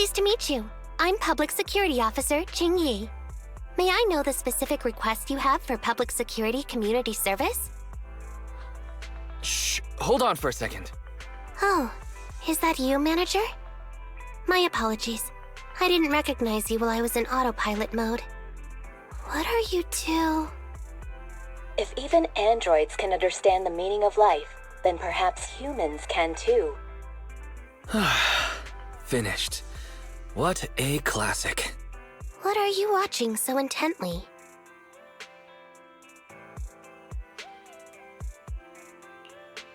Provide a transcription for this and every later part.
Pleased to meet you. I'm Public Security Officer Cingyi. May I know the specific request you have for public security community service? Shh, hold on for a second. Oh, is that you, Manager? My apologies. I didn't recognize you while I was in autopilot mode. What are you two? If even androids can understand the meaning of life, then perhaps humans can too. Finished. What a classic. What are you watching so intently?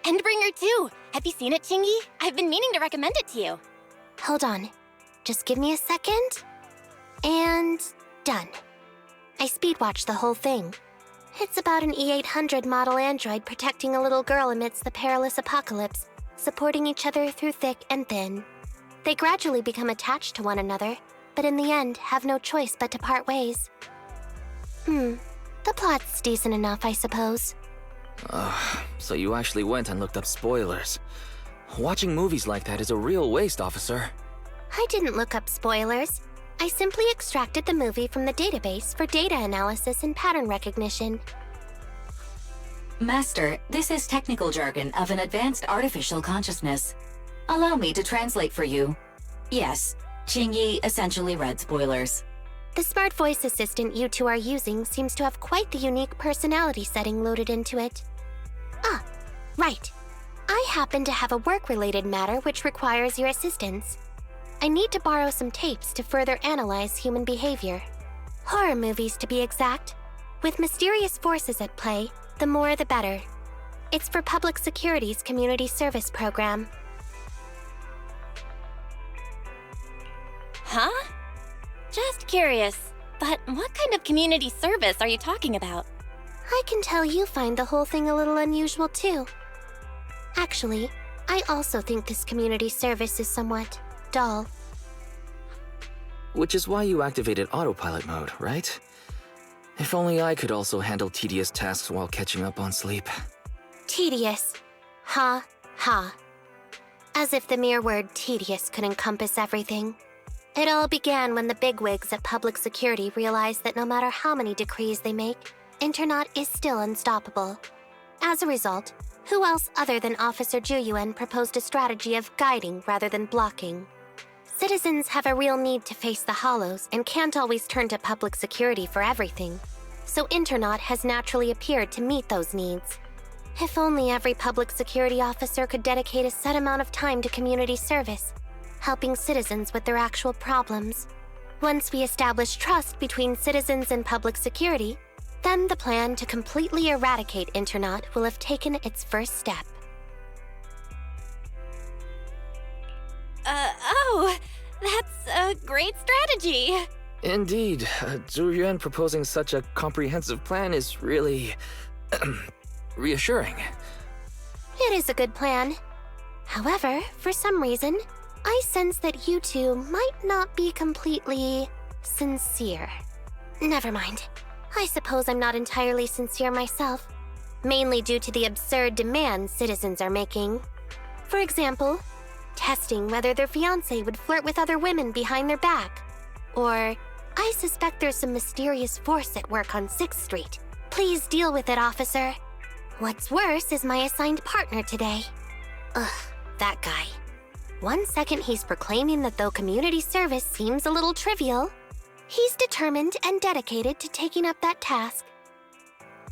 Endbringer 2! Have you seen it, Cingyi? I've been meaning to recommend it to you. Hold on. Just give me a second. And done. I speed-watched the whole thing. It's about an E-800 model android protecting a little girl amidst the perilous apocalypse, supporting each other through thick and thin. They gradually become attached to one another, but in the end have no choice but to part ways. The plot's decent enough, I suppose. So you actually went and looked up spoilers. Watching movies like that is a real waste, officer. I didn't look up spoilers. I simply extracted the movie from the database for data analysis and pattern recognition. Master, this is technical jargon of an advanced artificial consciousness. Allow me to translate for you. Yes, Cingyi essentially read spoilers. The smart voice assistant you two are using seems to have quite the unique personality setting loaded into it. Ah, right. I happen to have a work-related matter which requires your assistance. I need to borrow some tapes to further analyze human behavior. Horror movies, to be exact. With mysterious forces at play, the more the better. It's for Public Security's community service program. Huh? Just curious, but what kind of community service are you talking about? I can tell you find the whole thing a little unusual too. Actually, I also think this community service is somewhat dull. Which is why you activated autopilot mode, right? If only I could also handle tedious tasks while catching up on sleep. Tedious. Ha, ha. As if the mere word tedious could encompass everything. It all began when the bigwigs at Public Security realized that no matter how many decrees they make, Internaut is still unstoppable. As a result, who else other than Officer Juyuan proposed a strategy of guiding rather than blocking? Citizens have a real need to face the hollows and can't always turn to Public Security for everything. So Internaut has naturally appeared to meet those needs. If only every Public Security officer could dedicate a set amount of time to community service, helping citizens with their actual problems. Once we establish trust between citizens and Public Security, then the plan to completely eradicate Internaut will have taken its first step. Oh, that's a great strategy. Indeed, Zhu Yuan proposing such a comprehensive plan is really reassuring. It is a good plan. However, for some reason, I sense that you two might not be completely sincere. Never mind. I suppose I'm not entirely sincere myself, mainly due to the absurd demands citizens are making. For example, testing whether their fiancé would flirt with other women behind their back. Or, I suspect there's some mysterious force at work on 6th Street. Please deal with it, officer. What's worse is my assigned partner today. Ugh, that guy. One second he's proclaiming that though community service seems a little trivial, he's determined and dedicated to taking up that task.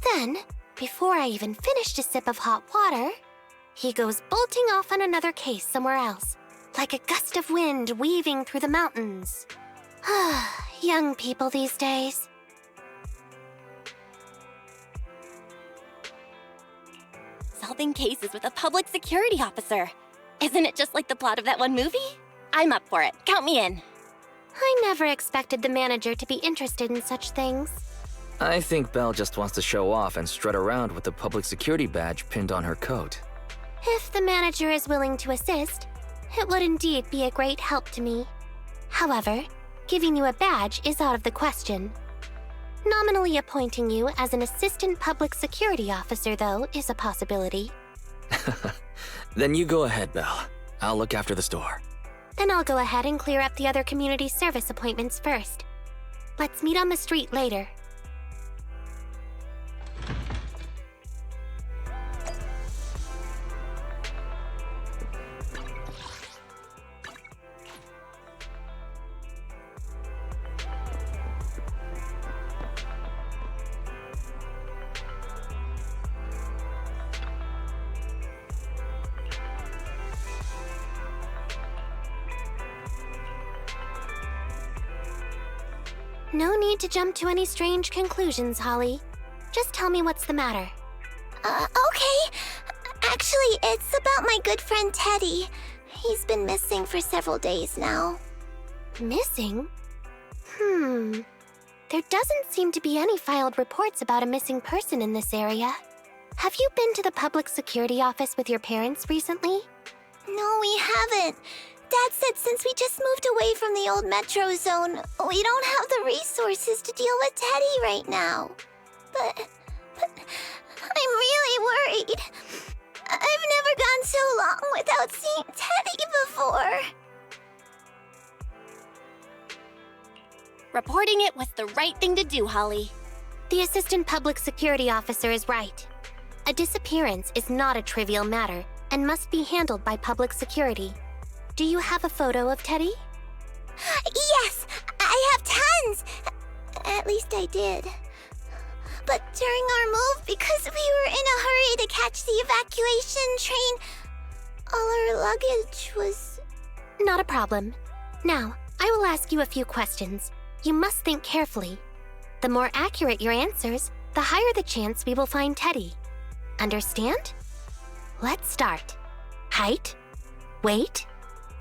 Then, before I even finished a sip of hot water, he goes bolting off on another case somewhere else, like a gust of wind weaving through the mountains. Young people these days. Solving cases with a public security officer. Isn't it just like the plot of that one movie? I'm up for it. Count me in. I never expected the manager to be interested in such things. I think Belle just wants to show off and strut around with the public security badge pinned on her coat. If the manager is willing to assist, it would indeed be a great help to me. However, giving you a badge is out of the question. Nominally appointing you as an assistant public security officer, though, is a possibility. Then you go ahead, Belle. I'll look after the store. Then I'll go ahead and clear up the other community service appointments first. Let's meet on the street later. No need to jump to any strange conclusions, Holly. Just tell me what's the matter. Okay. Actually, it's about my good friend Teddy. He's been missing for several days now. Missing? There doesn't seem to be any filed reports about a missing person in this area. Have you been to the public security office with your parents recently? No, we haven't. Dad said since we just moved away from the old metro zone, we don't have the resources to deal with Teddy right now. But I'm really worried. I've never gone so long without seeing Teddy before. Reporting it was the right thing to do, Holly. The assistant public security officer is right. A disappearance is not a trivial matter and must be handled by public security. Do you have a photo of Teddy? Yes, I have tons. At least I did. But during our move, because we were in a hurry to catch the evacuation train, all our luggage was... Not a problem. Now, I will ask you a few questions. You must think carefully. The more accurate your answers, the higher the chance we will find Teddy. Understand? Let's start. Height? Weight?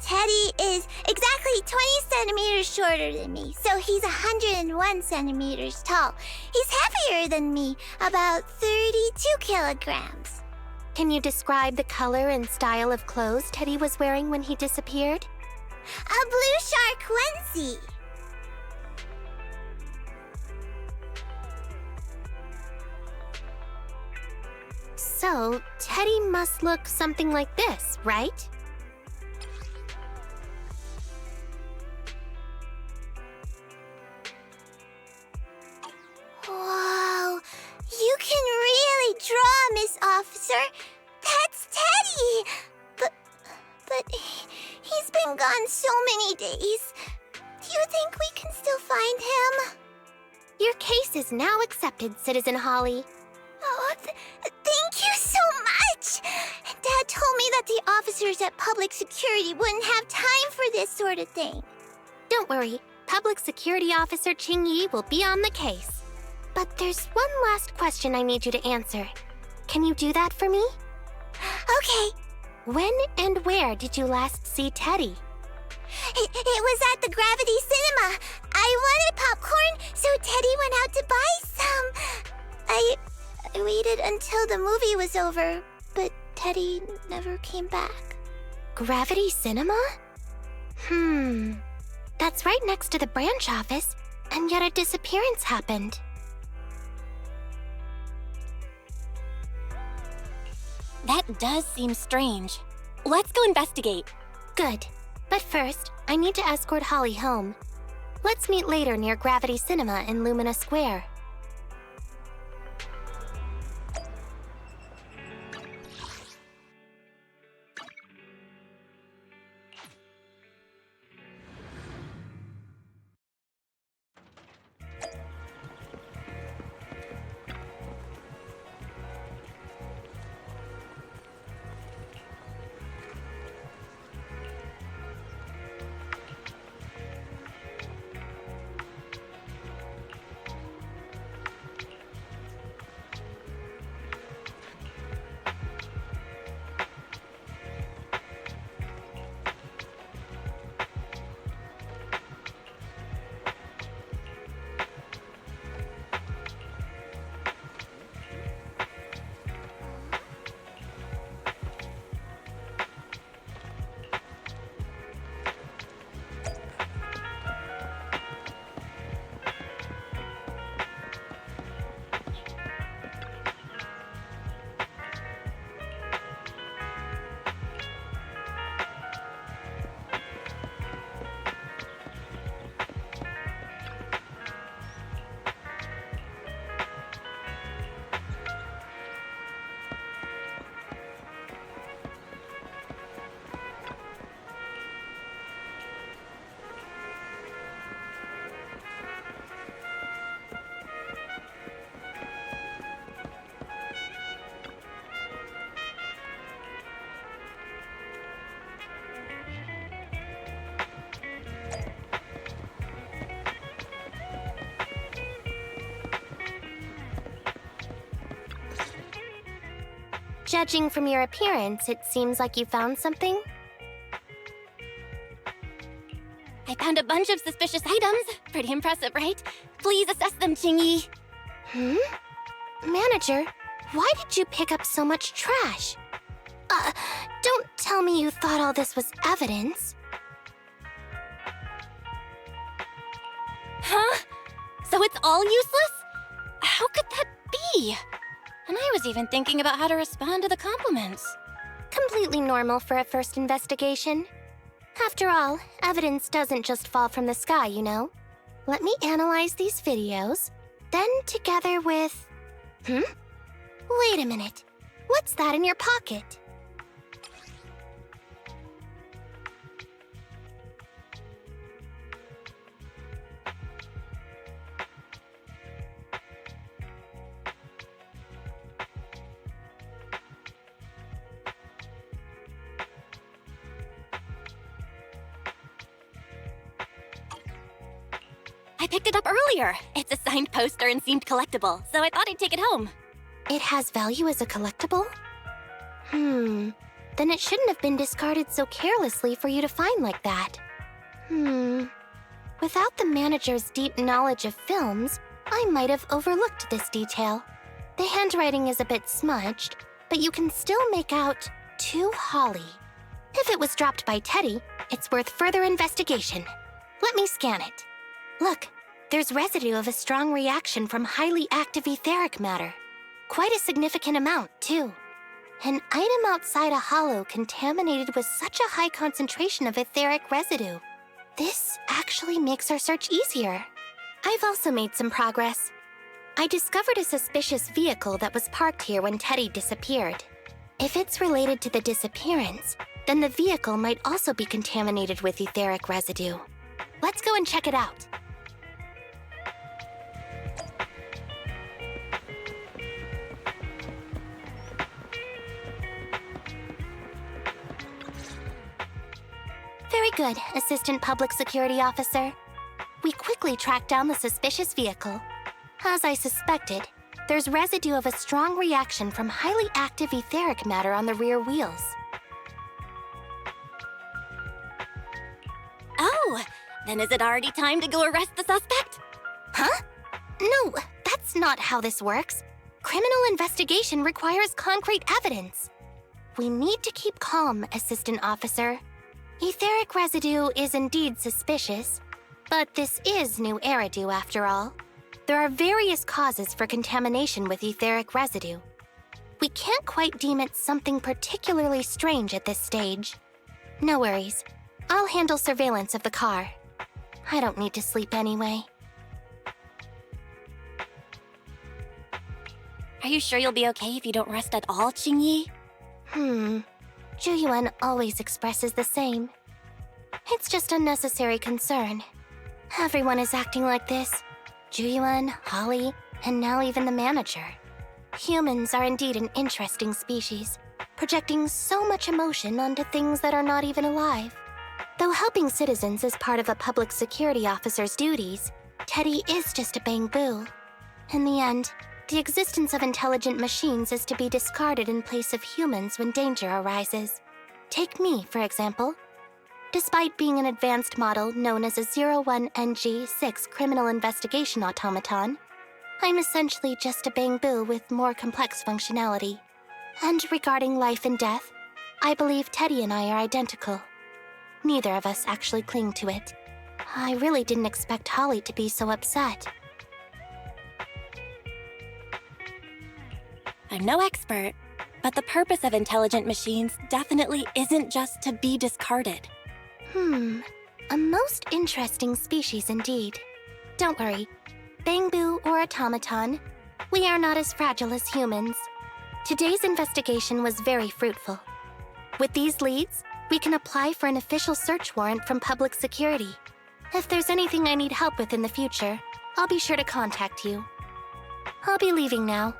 Teddy is exactly 20 centimeters shorter than me, so he's 101 centimeters tall. He's heavier than me, about 32 kilograms. Can you describe the color and style of clothes Teddy was wearing when he disappeared? A blue shark onesie. So, Teddy must look something like this, right? Whoa, you can really draw, Miss Officer. That's Teddy. But he's been gone so many days. Do you think we can still find him? Your case is now accepted, Citizen Holly. Oh, thank you so much. Dad told me that the officers at Public Security wouldn't have time for this sort of thing. Don't worry, Public Security Officer Qingyi will be on the case. But there's one last question I need you to answer. Can you do that for me? Okay. When and where did you last see Teddy? It was at the Gravity Cinema. I wanted popcorn, so Teddy went out to buy some. I waited until the movie was over, but Teddy never came back. Gravity Cinema? That's right next to the branch office, and yet a disappearance happened. That does seem strange. Let's go investigate. Good. But first, I need to escort Holly home. Let's meet later near Gravity Cinema in Lumina Square. Judging from your appearance, it seems like you found something. I found a bunch of suspicious items. Pretty impressive, right? Please assess them, Qingyi. Manager, why did you pick up so much trash? Don't tell me you thought all this was evidence. Huh? So it's all useless? How could that be? And I was even thinking about how to respond to the compliments. Completely normal for a first investigation. After all, evidence doesn't just fall from the sky, you know. Let me analyze these videos, then together with... Wait a minute. What's that in your pocket? I picked it up earlier. It's a signed poster and seemed collectible, so I thought I'd take it home. It has value as a collectible? Then it shouldn't have been discarded so carelessly for you to find like that. Without the manager's deep knowledge of films, I might have overlooked this detail. The handwriting is a bit smudged, but you can still make out "To Holly." If it was dropped by Teddy, it's worth further investigation. Let me scan it. Look, there's residue of a strong reaction from highly active etheric matter. Quite a significant amount, too. An item outside a hollow contaminated with such a high concentration of etheric residue. This actually makes our search easier. I've also made some progress. I discovered a suspicious vehicle that was parked here when Teddy disappeared. If it's related to the disappearance, then the vehicle might also be contaminated with etheric residue. Let's go and check it out. Very good, Assistant Public Security Officer. We quickly tracked down the suspicious vehicle. As I suspected, there's residue of a strong reaction from highly active etheric matter on the rear wheels. Oh, then is it already time to go arrest the suspect? Huh? No, that's not how this works. Criminal investigation requires concrete evidence. We need to keep calm, Assistant Officer. Etheric residue is indeed suspicious, but this is new Eridu after all. There are various causes for contamination with etheric residue. We can't quite deem it something particularly strange at this stage. No worries. I'll handle surveillance of the car. I don't need to sleep anyway. Are you sure you'll be okay if you don't rest at all, Qingyi? Zhu always expresses the same. It's just unnecessary concern. Everyone is acting like this. Zhu, Holly, and now even the manager. Humans are indeed an interesting species, projecting so much emotion onto things that are not even alive. Though helping citizens is part of a public security officer's duties, Teddy is just a bangboo. In the end, the existence of intelligent machines is to be discarded in place of humans when danger arises. Take me, for example. Despite being an advanced model known as a 01NG6 criminal investigation automaton, I'm essentially just a bangboo with more complex functionality. And regarding life and death, I believe Teddy and I are identical. Neither of us actually cling to it. I really didn't expect Holly to be so upset. I'm no expert, but the purpose of intelligent machines definitely isn't just to be discarded. A most interesting species indeed. Don't worry, bangboo or automaton, we are not as fragile as humans. Today's investigation was very fruitful. With these leads, we can apply for an official search warrant from public security. If there's anything I need help with in the future, I'll be sure to contact you. I'll be leaving now.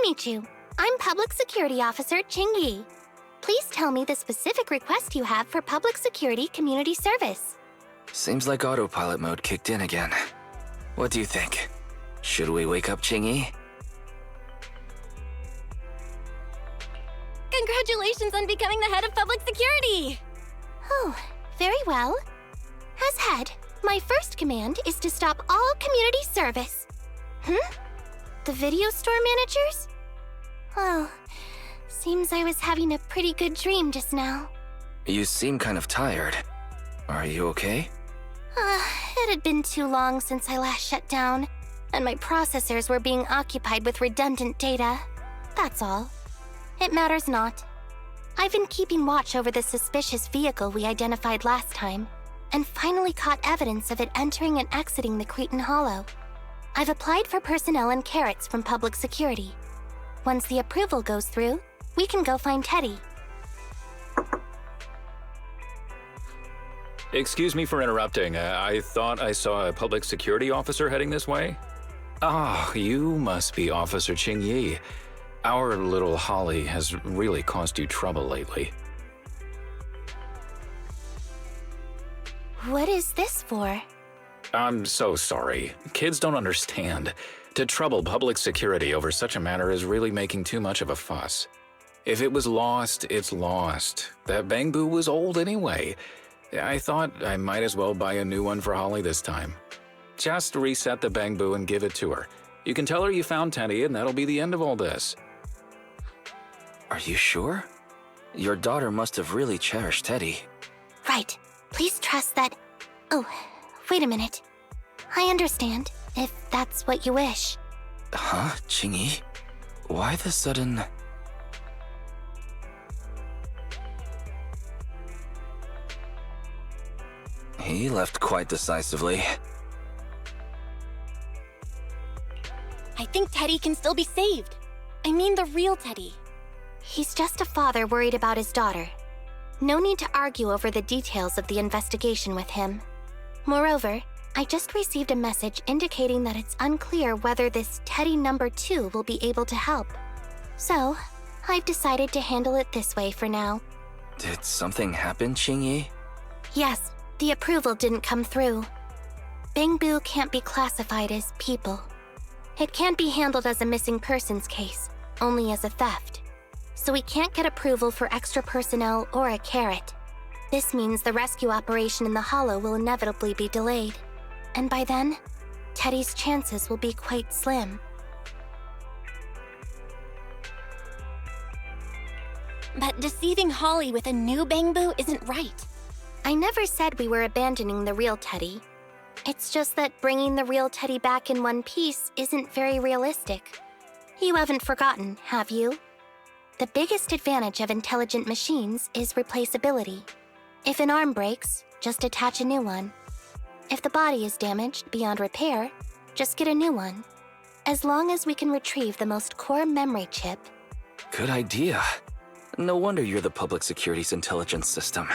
meet you. I'm Public Security Officer Qingyi. Please tell me the specific request you have for Public Security Community Service. Seems like autopilot mode kicked in again. What do you think? Should we wake up Qingyi? Congratulations on becoming the head of public security! Oh, very well. As head, my first command is to stop all community service. The video store managers? Oh, seems I was having a pretty good dream just now. You seem kind of tired. Are you okay? It had been too long since I last shut down, and my processors were being occupied with redundant data. That's all. It matters not. I've been keeping watch over the suspicious vehicle we identified last time, and finally caught evidence of it entering and exiting the Cretan Hollow. I've applied for personnel and carrots from public security. Once the approval goes through, we can go find Teddy. Excuse me for interrupting. I thought I saw a public security officer heading this way. Ah, you must be Officer Qingyi. Our little Holly has really caused you trouble lately. What is this for? I'm so sorry. Kids don't understand. To trouble public security over such a matter is really making too much of a fuss. If it was lost, it's lost. That banboo was old anyway. I thought I might as well buy a new one for Holly this time. Just reset the banboo and give it to her. You can tell her you found Teddy and that'll be the end of all this. Are you sure? Your daughter must have really cherished Teddy. Right. Please trust that... Oh, wait a minute. I understand, if that's what you wish. Huh, Qingyi? Why the sudden... He left quite decisively. I think Teddy can still be saved. I mean the real Teddy. He's just a father worried about his daughter. No need to argue over the details of the investigation with him. Moreover, I just received a message indicating that it's unclear whether this Teddy number 2 will be able to help. So, I've decided to handle it this way for now. Did something happen, Qingyi? Yes, the approval didn't come through. Bangboo can't be classified as people. It can't be handled as a missing persons case, only as a theft. So we can't get approval for extra personnel or a carrot. This means the rescue operation in the Hollow will inevitably be delayed. And by then, Teddy's chances will be quite slim. But deceiving Holly with a new bangboo isn't right. I never said we were abandoning the real Teddy. It's just that bringing the real Teddy back in one piece isn't very realistic. You haven't forgotten, have you? The biggest advantage of intelligent machines is replaceability. If an arm breaks, just attach a new one. If the body is damaged beyond repair, just get a new one. As long as we can retrieve the most core memory chip. Good idea. No wonder you're the public security's intelligence system.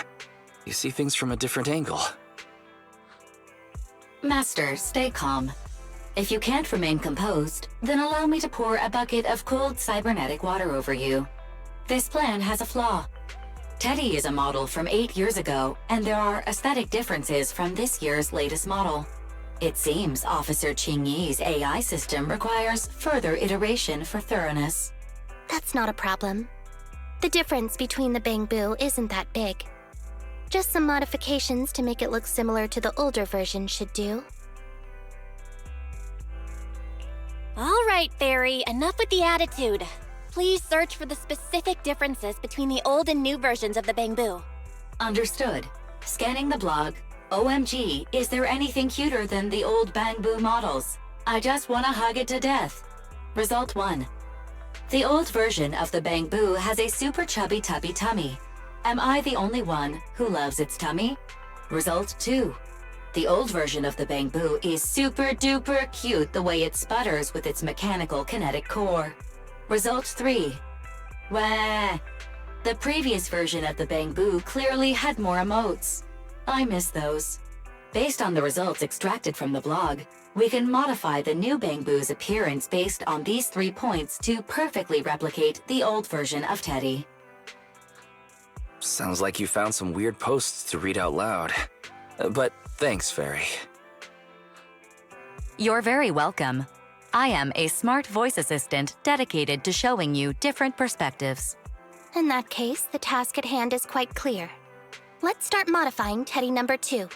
You see things from a different angle. Master, stay calm. If you can't remain composed, then allow me to pour a bucket of cold cybernetic water over you. This plan has a flaw. Teddy is a model from 8 years ago, and there are aesthetic differences from this year's latest model. It seems Officer Qingyi's AI system requires further iteration for thoroughness. That's not a problem. The difference between the bangboo isn't that big. Just some modifications to make it look similar to the older version should do. All right, Fairy, enough with the attitude. Please search for the specific differences between the old and new versions of the bangboo. Understood. Scanning the blog. OMG, is there anything cuter than the old bangboo models? I just wanna hug it to death. Result 1. The old version of the bangboo has a super chubby tubby tummy. Am I the only one who loves its tummy? Result 2. The old version of the bangboo is super duper cute the way it sputters with its mechanical kinetic core. Result 3. Wah! The previous version of the bangboo clearly had more emotes. I miss those. Based on the results extracted from the blog, we can modify the new Bangboo's appearance based on these 3 points to perfectly replicate the old version of Teddy. Sounds like you found some weird posts to read out loud. But thanks, Fairy. You're very welcome. I am a smart voice assistant dedicated to showing you different perspectives. In that case, the task at hand is quite clear. Let's start modifying Teddy number 2.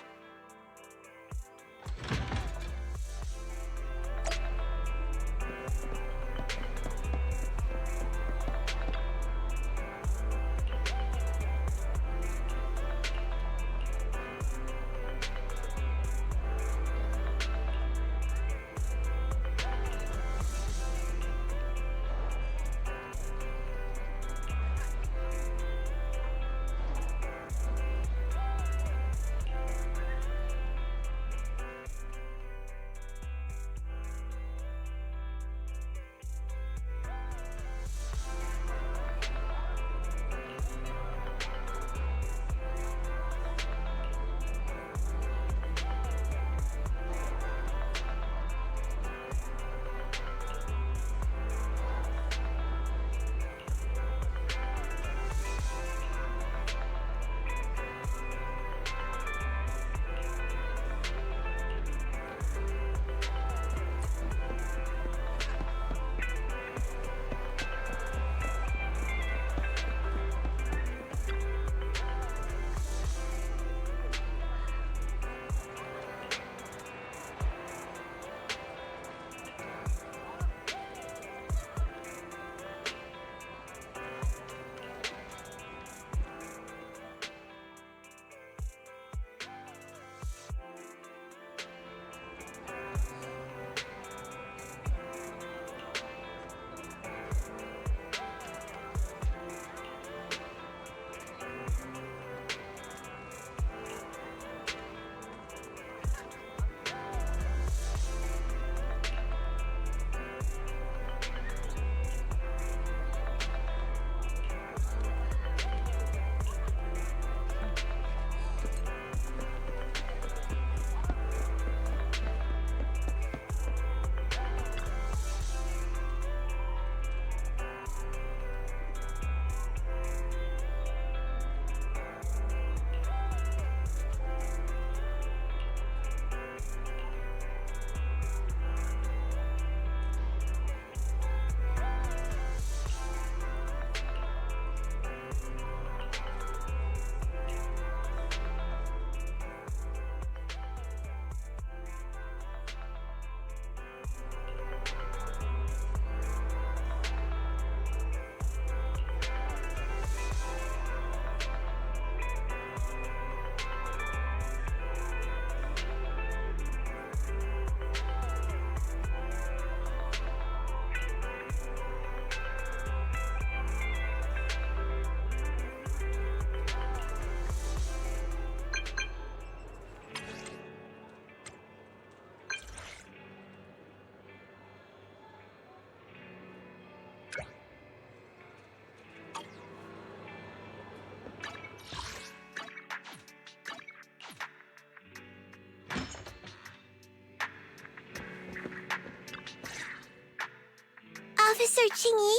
Officer Chingy,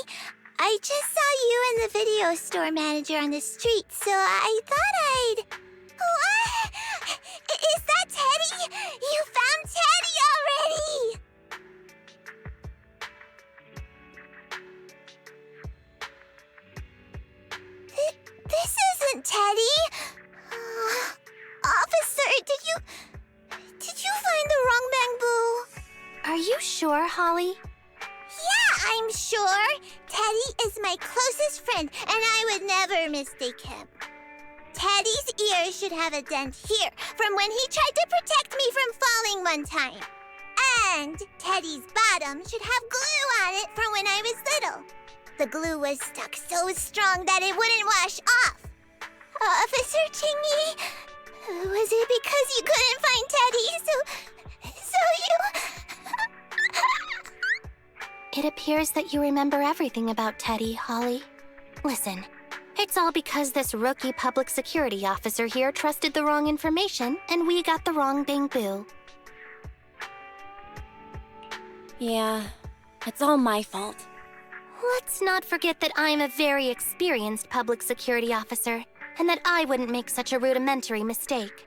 I just saw you and the video store manager on the street, so I thought I'd... What? Is that Teddy? You found Teddy already! This isn't Teddy. Officer, did you find the wrong banboo? Are you sure, Holly? Yeah, I'm sure. Teddy is my closest friend, and I would never mistake him. Teddy's ear should have a dent here from when he tried to protect me from falling one time. And Teddy's bottom should have glue on it from when I was little. The glue was stuck so strong that it wouldn't wash off. Officer Chingy, was it because you couldn't find Teddy, so you... It appears that you remember everything about Teddy, Holly. Listen, It's all because this rookie public security officer here trusted the wrong information, and we got the wrong bangboo. Yeah, it's all my fault. Let's not forget that I'm a very experienced public security officer, and that I wouldn't make such a rudimentary mistake.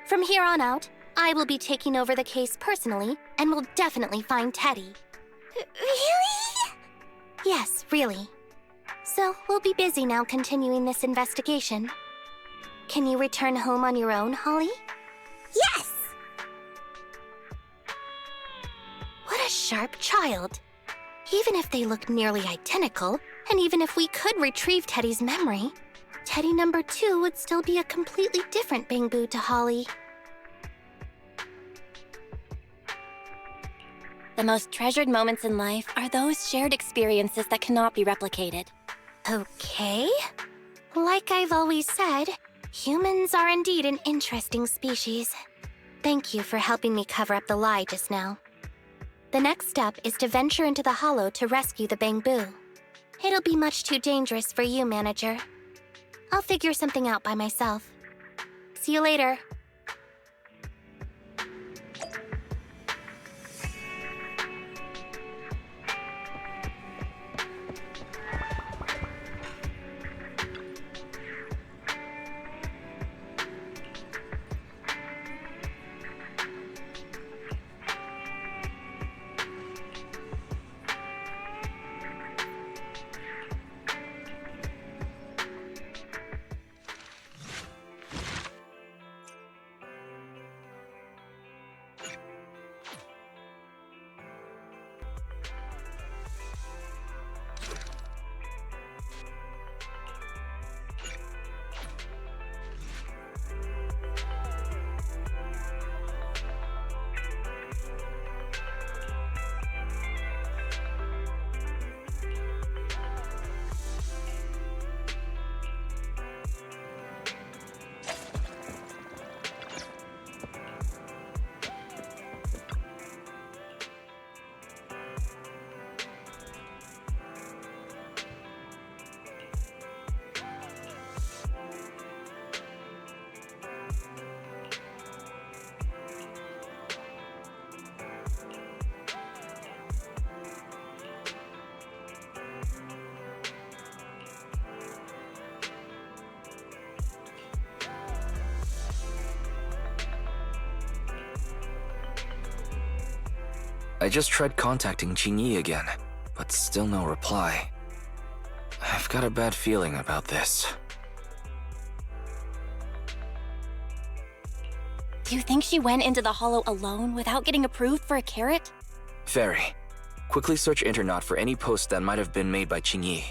From here on out, I will be taking over the case personally, and will definitely find Teddy. Really? Yes, really. So, we'll be busy now continuing this investigation. Can you return home on your own, Holly? Yes! What a sharp child. Even if they look nearly identical, and even if we could retrieve Teddy's memory, Teddy number 2 would still be a completely different bangboo to Holly. The most treasured moments in life are those shared experiences that cannot be replicated. Okay. Like I've always said, humans are indeed an interesting species. Thank you for helping me cover up the lie just now. The next step is to venture into the hollow to rescue the bangboo. It'll be much too dangerous for you, Manager. I'll figure something out by myself. See you later. I just tried contacting Cинъi again, but still no reply. I've got a bad feeling about this. Do you think she went into the hollow alone without getting approved for a carrot? Very. Quickly search Internet for any post that might have been made by Cинъi.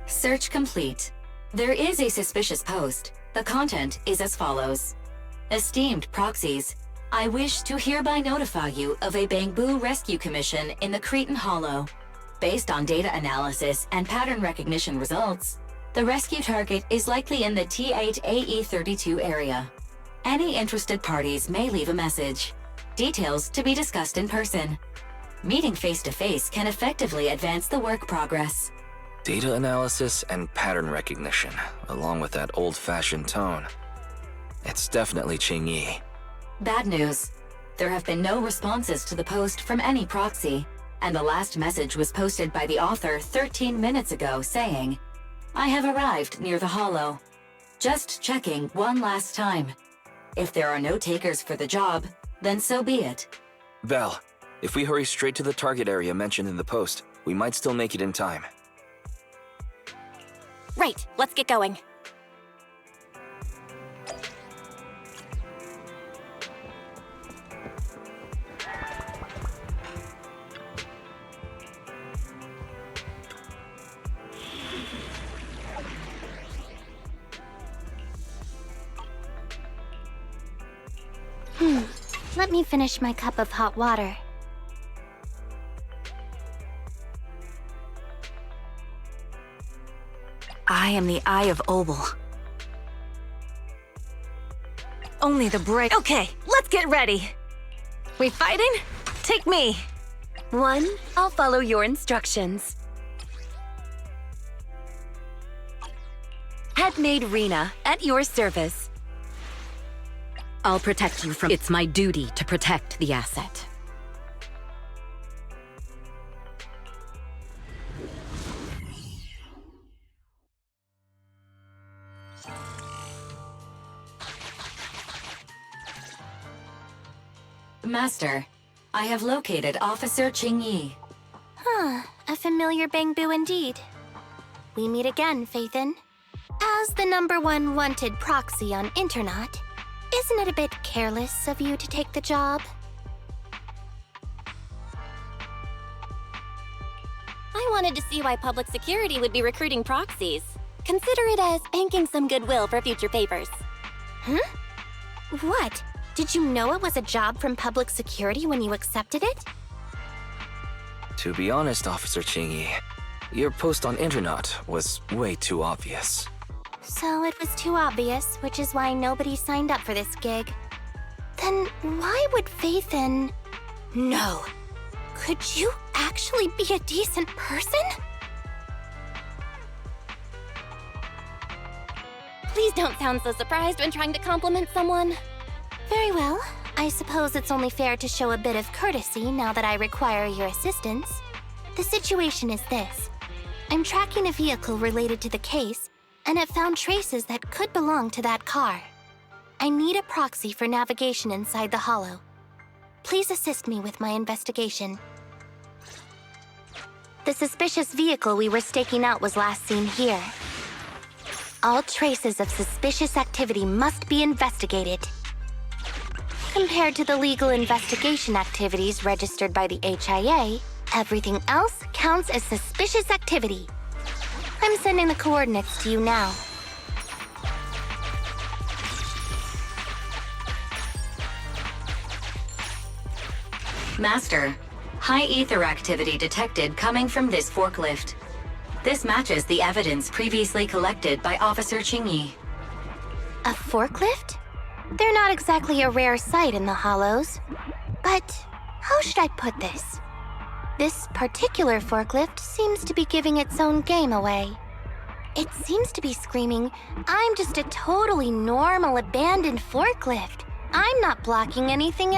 Search complete. There is a suspicious post. The content is as follows. Esteemed proxies, I wish to hereby notify you of a bangboo rescue commission in the Cretan Hollow. Based on data analysis and pattern recognition results, the rescue target is likely in the T8AE32 area. Any interested parties may leave a message. Details to be discussed in person. Meeting face-to-face can effectively advance the work progress. Data analysis and pattern recognition, along with that old-fashioned tone. It's definitely Cинъi. Bad news. There have been no responses to the post from any proxy, and the last message was posted by the author 13 minutes ago saying, I have arrived near the hollow. Just checking one last time. If there are no takers for the job, then so be it. Belle, if we hurry straight to the target area mentioned in the post, we might still make it in time. Right, let's get going. Let me finish my cup of hot water. I am the Eye of Obel. Only the break. Okay, let's get ready. We fighting? Take me. 1, I'll follow your instructions. Headmaid Rena, at your service. I'll protect you from... It's my duty to protect the asset. Master, I have located Officer Qingyi. A familiar banboo indeed. We meet again, Faithin. As the #1 wanted proxy on Internet, isn't it a bit careless of you to take the job? I wanted to see why public security would be recruiting proxies. Consider it as banking some goodwill for future papers. Huh? What? Did you know it was a job from public security when you accepted it? To be honest, Officer Qingyi, your post on Internet was way too obvious. So it was too obvious, which is why nobody signed up for this gig. Then why would Faithin... No. Could you actually be a decent person? Please don't sound so surprised when trying to compliment someone. Very well. I suppose it's only fair to show a bit of courtesy now that I require your assistance. The situation is this. I'm tracking a vehicle related to the case, and have found traces that could belong to that car. I need a proxy for navigation inside the hollow. Please assist me with my investigation. The suspicious vehicle we were staking out was last seen here. All traces of suspicious activity must be investigated. Compared to the legal investigation activities registered by the HIA, everything else counts as suspicious activity. I'm sending the coordinates to you now. Master, high ether activity detected coming from this forklift. This matches the evidence previously collected by Officer Qingyi. A forklift? They're not exactly a rare sight in the Hollows. But how should I put this? This particular forklift seems to be giving its own game away. It seems to be screaming, "I'm just a totally normal abandoned forklift. I'm not blocking anything